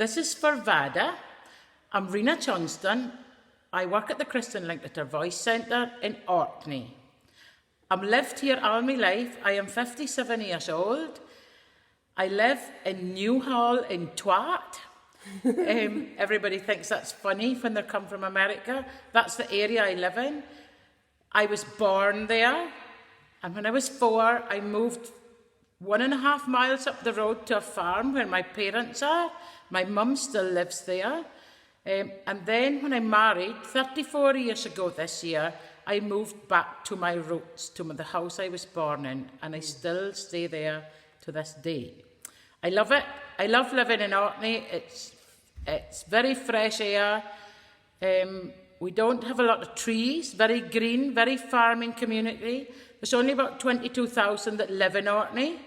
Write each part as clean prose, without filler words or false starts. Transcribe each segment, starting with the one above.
this is for Vada. I'm Rena Johnston. I work at the Christian Linklater Voice Centre in Orkney. I've lived here all my life. I am 57 years old. I live in Newhall in Twat. Everybody thinks that's funny when they come from America. That's the area I live in. I was born there, and when I was 4, I moved 1.5 miles up the road to a farm where my parents are. My mum still lives there. And then when I married, 34 years ago this year, I moved back to my roots, to the house I was born in, and I still stay there to this day. I love it. I love living in Orkney. It's very fresh air. We don't have a lot of trees, very green, very farming community. There's only about 22,000 that live in Orkney.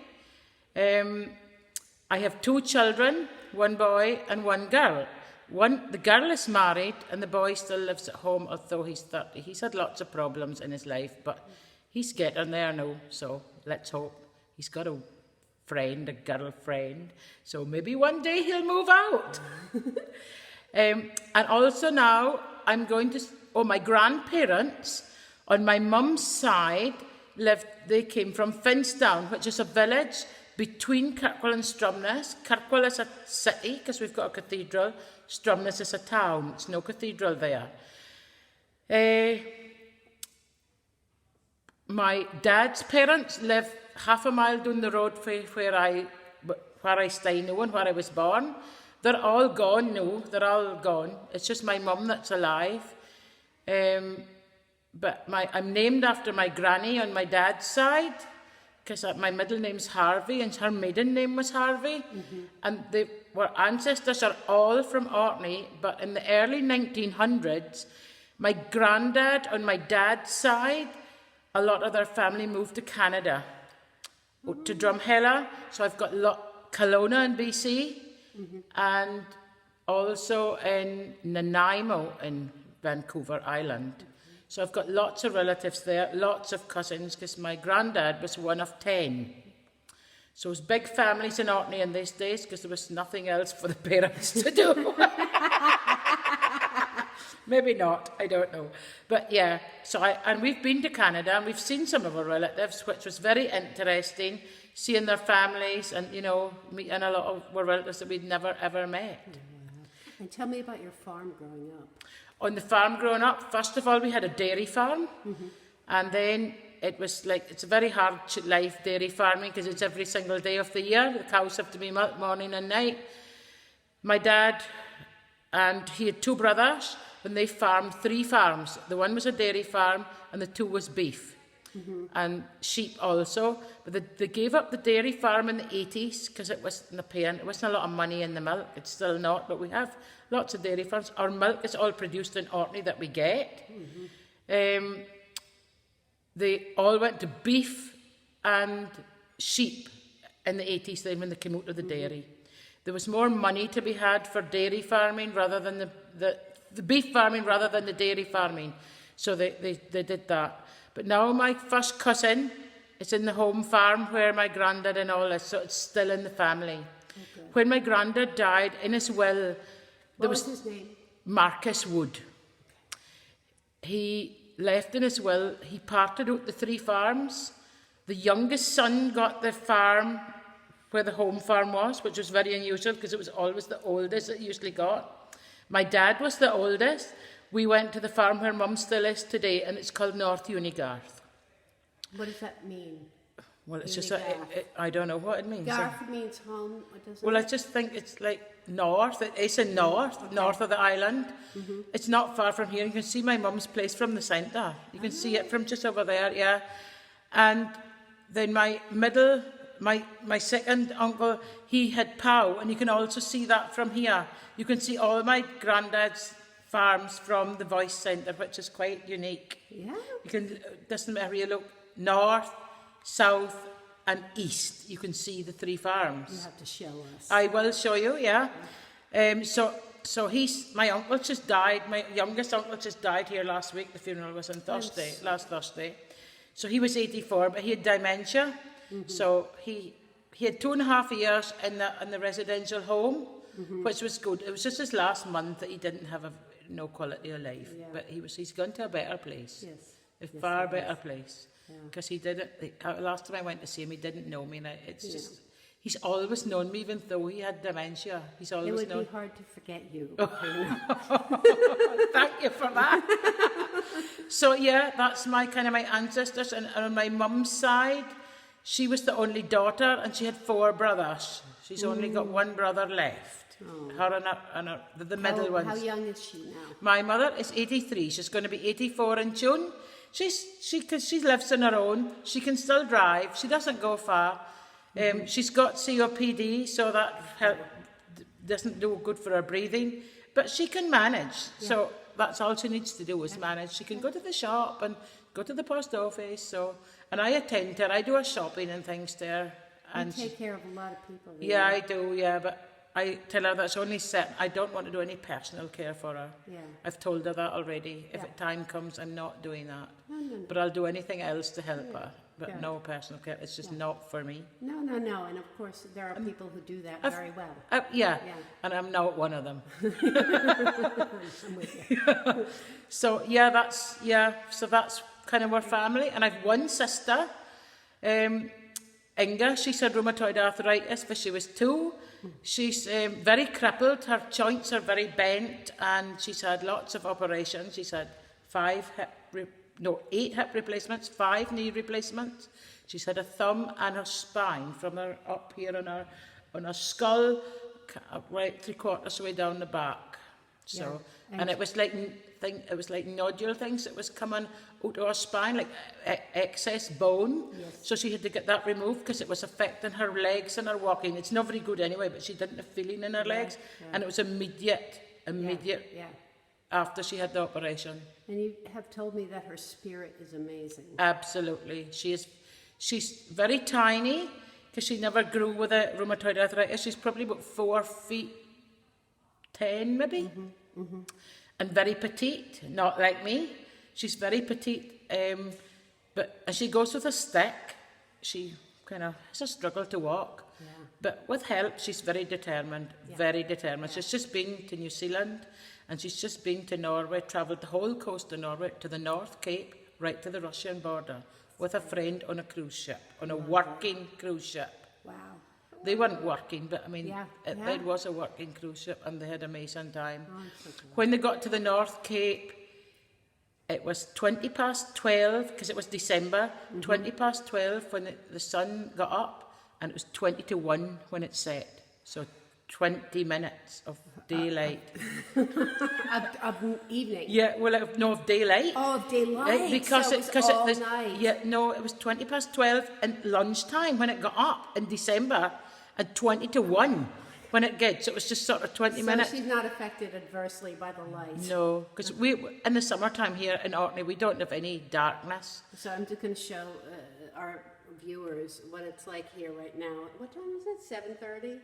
I have 2 children, 1 boy and 1 girl. The girl is married and the boy still lives at home, although he's 30. He's had lots of problems in his life, but he's getting there now, so let's hope. He's got a friend, a girlfriend, so maybe one day he'll move out. And also now I'm going to, my grandparents on my mum's side they came from Finstown, which is a village between Kirkwall and Stromness. Kirkwall is a city because we've got a cathedral. Stromness is a town. There's no cathedral there. My dad's parents live half a mile down the road where I stay now and where I was born. They're all gone now. They're all gone. It's just my mum that's alive. But I'm named after my granny on my dad's side, because my middle name's Harvey and her maiden name was Harvey. Mm-hmm. And our ancestors are all from Orkney, but in the early 1900s, my granddad on my dad's side, a lot of their family moved to Canada, to Drumheller. So I've got Kelowna in BC, mm-hmm. and also in Nanaimo in Vancouver Island. So I've got lots of relatives there, lots of cousins, because my granddad was one of 10. So it was big families in Orkney in these days, because there was nothing else for the parents to do. Maybe not, I don't know. But yeah, and we've been to Canada, and we've seen some of our relatives, which was very interesting, seeing their families and, meeting a lot of our relatives that we'd never, ever met. Mm-hmm. And tell me about your farm growing up. On the farm growing up, first of all, we had a dairy farm. Mm-hmm. And then it was it's a very hard life, dairy farming, because it's every single day of the year. The cows have to be milked morning and night. My dad, and he had 2 brothers, and they farmed 3 farms. The one was a dairy farm, and the 2 was beef. Mm-hmm. And sheep also. But they gave up the dairy farm in the 80s, because it wasn't it wasn't a lot of money in the milk. It's still not, but we have lots of dairy farms. Our milk is all produced in Orkney that we get. Mm-hmm. They all went to beef and sheep in the 80s then when they came out of the dairy. There was more money to be had for dairy farming rather than the beef farming rather than the dairy farming. So they did that. But now my first cousin is in the home farm where my granddad and all is, so it's still in the family. Okay. When my granddad died, in his will, What was his name? Marcus Wood. He left in his will, he parted out the 3 farms. The youngest son got the farm where the home farm was, which was very unusual because it was always the oldest that usually got. My dad was the oldest. We went to the farm where Mum still is today, and it's called North Unigarth. What does that mean? Well, it's just, I don't know what it means. Garth means home. What does it Well, I just think it's like north. It is in north of the island. Mm-hmm. It's not far from here. You can see my mum's place from the centre. You can see it from just over there, yeah. And then my second uncle, he had Pow, and you can also see that from here. You can see all my granddad's farms from the Voice Centre, which is quite unique. Yeah. You can, doesn't matter, you look north, south and east. You can see the 3 farms. You have to show us. I will show you, yeah. So my uncle just died. My youngest uncle just died here last week. The funeral was on last Thursday. So he was 84, but he had dementia. Mm-hmm. So he had 2.5 years in the residential home. which was good. It was just his last month that he didn't have no quality of life, but he's gone to a better place. Yes. A far better place. Because he didn't, last time I went to see him, he didn't know me. And it's just, he's always known me, even though he had dementia. He's always known. It would be hard to forget you. Thank you for that. So yeah, that's my ancestors. And on my mum's side, she was the only daughter, and she had 4 brothers. She's only got 1 brother left. Oh. Her and the middle ones. How young is she now? My mother is 83. She's going to be 84 in June. Because she lives on her own. She can still drive. She doesn't go far. She's got COPD, so that doesn't do good for her breathing. But she can manage. Yeah. So that's all she needs to do is manage. She can go to the shop and go to the post office. And I attend her. I do her shopping and things there. And you take care of a lot of people. Really. Yeah, I do. Yeah, but I tell her that's only set. I don't want to do any personal care for her. Yeah. I've told her that already. If time comes, I'm not doing that. No. But I'll do anything else to help her. But no personal care. It's just not for me. No. And of course, there are people who do that very well. Yeah. And I'm not one of them. I'm with you. So that's kind of our family. And I've one sister, Inga. She's had rheumatoid arthritis when she was 2. She's very crippled. Her joints are very bent, and she's had lots of operations. She's had 8 hip replacements, 5 knee replacements. She's had a thumb and her spine from her up here on her skull, right 3/4 way down the back. So, and it was like nodule things that was coming out of her spine, like excess bone. Yes. So she had to get that removed because it was affecting her legs and her walking. It's not very good anyway, but she didn't have feeling in her legs, and it was immediate after she had the operation. And you have told me that her spirit is amazing. Absolutely, she's very tiny because she never grew with a rheumatoid arthritis. She's probably about 4 feet 10 maybe. And very petite, not like me. She's very petite, but as she goes with a stick, she kind of has a struggle to walk. Yeah. But with help, she's very determined, very determined. She's just been to New Zealand, and she's just been to Norway, travelled the whole coast of Norway to the North Cape, right to the Russian border, with a friend on a cruise ship, on a working cruise ship. Wow. They weren't working, but I mean, it was a working cruise ship, and they had an amazing time. When they got to the North Cape, it was 12 because it was December, 12 when the sun got up, and it was 1 when it set. So 20 minutes of daylight. Of evening? Yeah, well, no, of daylight. Oh, of daylight. Because so it was all night. Yeah, no, it was 12 and lunchtime when it got up in December, and 1 when it gets. So it was just sort of 20 minutes. So she's not affected adversely by the light? No, because we in the summertime here in Orkney, we don't have any darkness. So I'm just going to show our viewers what it's like here right now. What time is it? 7:30?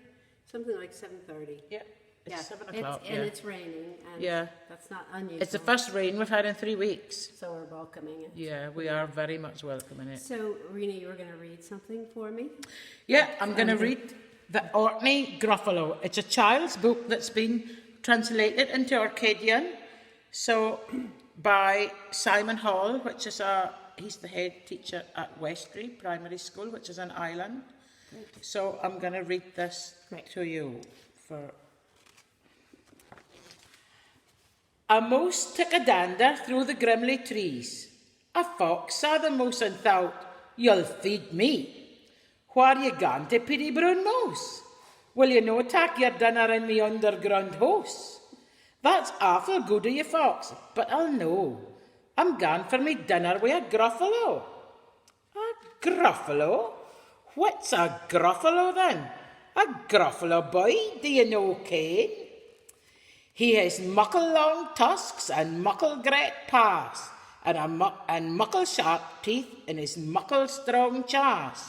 Something like 7:30. Yeah. It's 7 o'clock. And it's raining, and that's not unusual. It's the first rain we've had in 3 weeks. So we're welcoming it. Yeah, we are very much welcoming it. So, Rena, you were going to read something for me? Yeah, I'm going to read the Orkney Gruffalo. It's a child's book that's been translated into Orcadian. So, by Simon Hall, which is he's the head teacher at Westry Primary School, which is an island. Great. So, I'm going to read this to you for... A mouse took a dander through the grimly trees. A fox saw the mouse and thought, "You'll feed me. Where you gone to, pretty brown mouse? Will you no take your dinner in me underground house? That's awful good of you, fox, but I'll know. I'm gone for me dinner with a Gruffalo." "A Gruffalo? What's a Gruffalo then? A Gruffalo boy, do you know ken? He has muckle long tusks and muckle great paws, and muckle sharp teeth in his muckle strong jaws.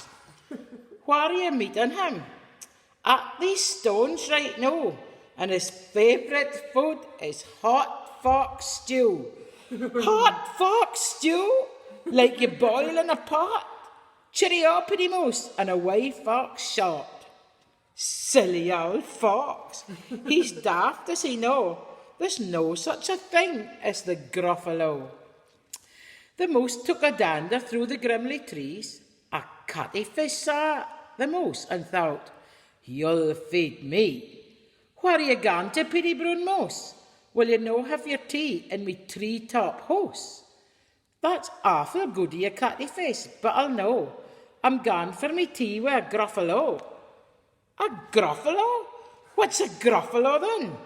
Where are you meeting him? At these stones right now, and his favourite food is hot fox stew." "Hot fox stew? Like you boil in a pot? Cheerio, pretty mouse," and away fox shot. Silly old fox. He's daft, does he know? There's no such a thing as the Gruffalo. The mouse took a dander through the grimly trees. A catty fish saw the mouse and thought, you'll feed me. Where are you gone to, pitty brown mouse? Will you no have your tea in me tree-top house? That's awful good of you, catty fish, but I'll know. I'm gone for me tea with a Gruffalo. A Gruffalo? What's a Gruffalo then?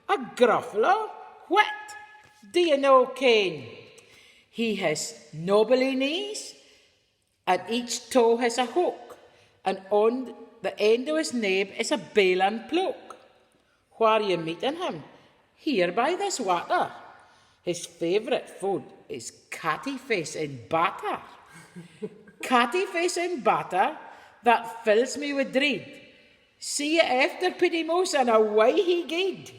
A Gruffalo? What? Do you know, Cain? He has knobbly knees, and each toe has a hook, and on the end of his nab is a bale and pluck. Where are you meeting him? Here by this water. His favourite food is catty face and batter. Catty face and batter, that fills me with dread. See you after, pitty mouse, and away he gaed.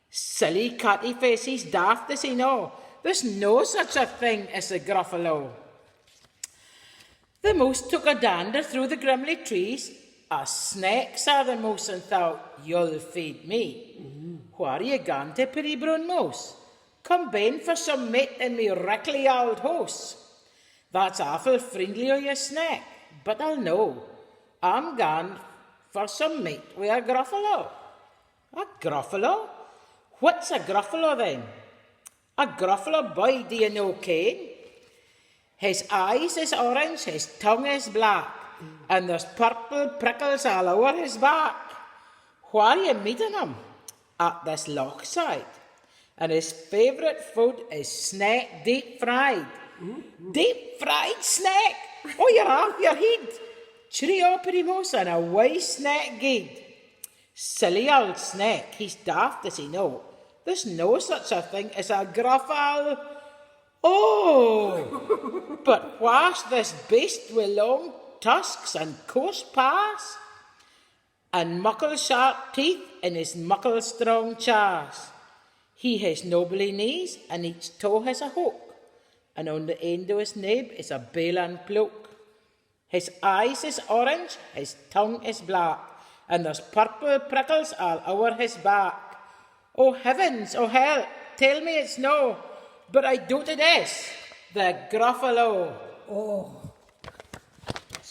Silly catty face, he's daft, does he know? There's no such a thing as a Gruffalo. The mouse took a dander through the grimly trees. A snake saw the mouse and thought, you'll feed me. Where are you gone to, pitty brown mouse? Come ben for some meat in me rickly old house. That's awful friendly o' you, snake, but I'll know. I'm gone for some meat with a Gruffalo. A Gruffalo? What's a Gruffalo then? A Gruffalo boy, do you know, Cain? His eyes is orange, his tongue is black, and there's purple prickles all over his back. Where are you meeting him? At this loch side. And his favourite food is snake deep fried. Deep fried snake? Oh, you're off your head. Cheerio, pretty mouse, and away snake gaed. Silly old snake, he's daft, does he know? There's no such a thing as a Gruffalo. Oh, but what's this beast with long tusks and coarse paws? And muckle sharp teeth in his muckle strong chaws. He has knobbly knees, and each toe has a hook, and on the end of his nab is a bale and pluck. His eyes is orange, his tongue is black, and there's purple prickles all over his back. Oh heavens, oh hell, tell me it's no, but I doubt it is, the Gruffalo. Oh.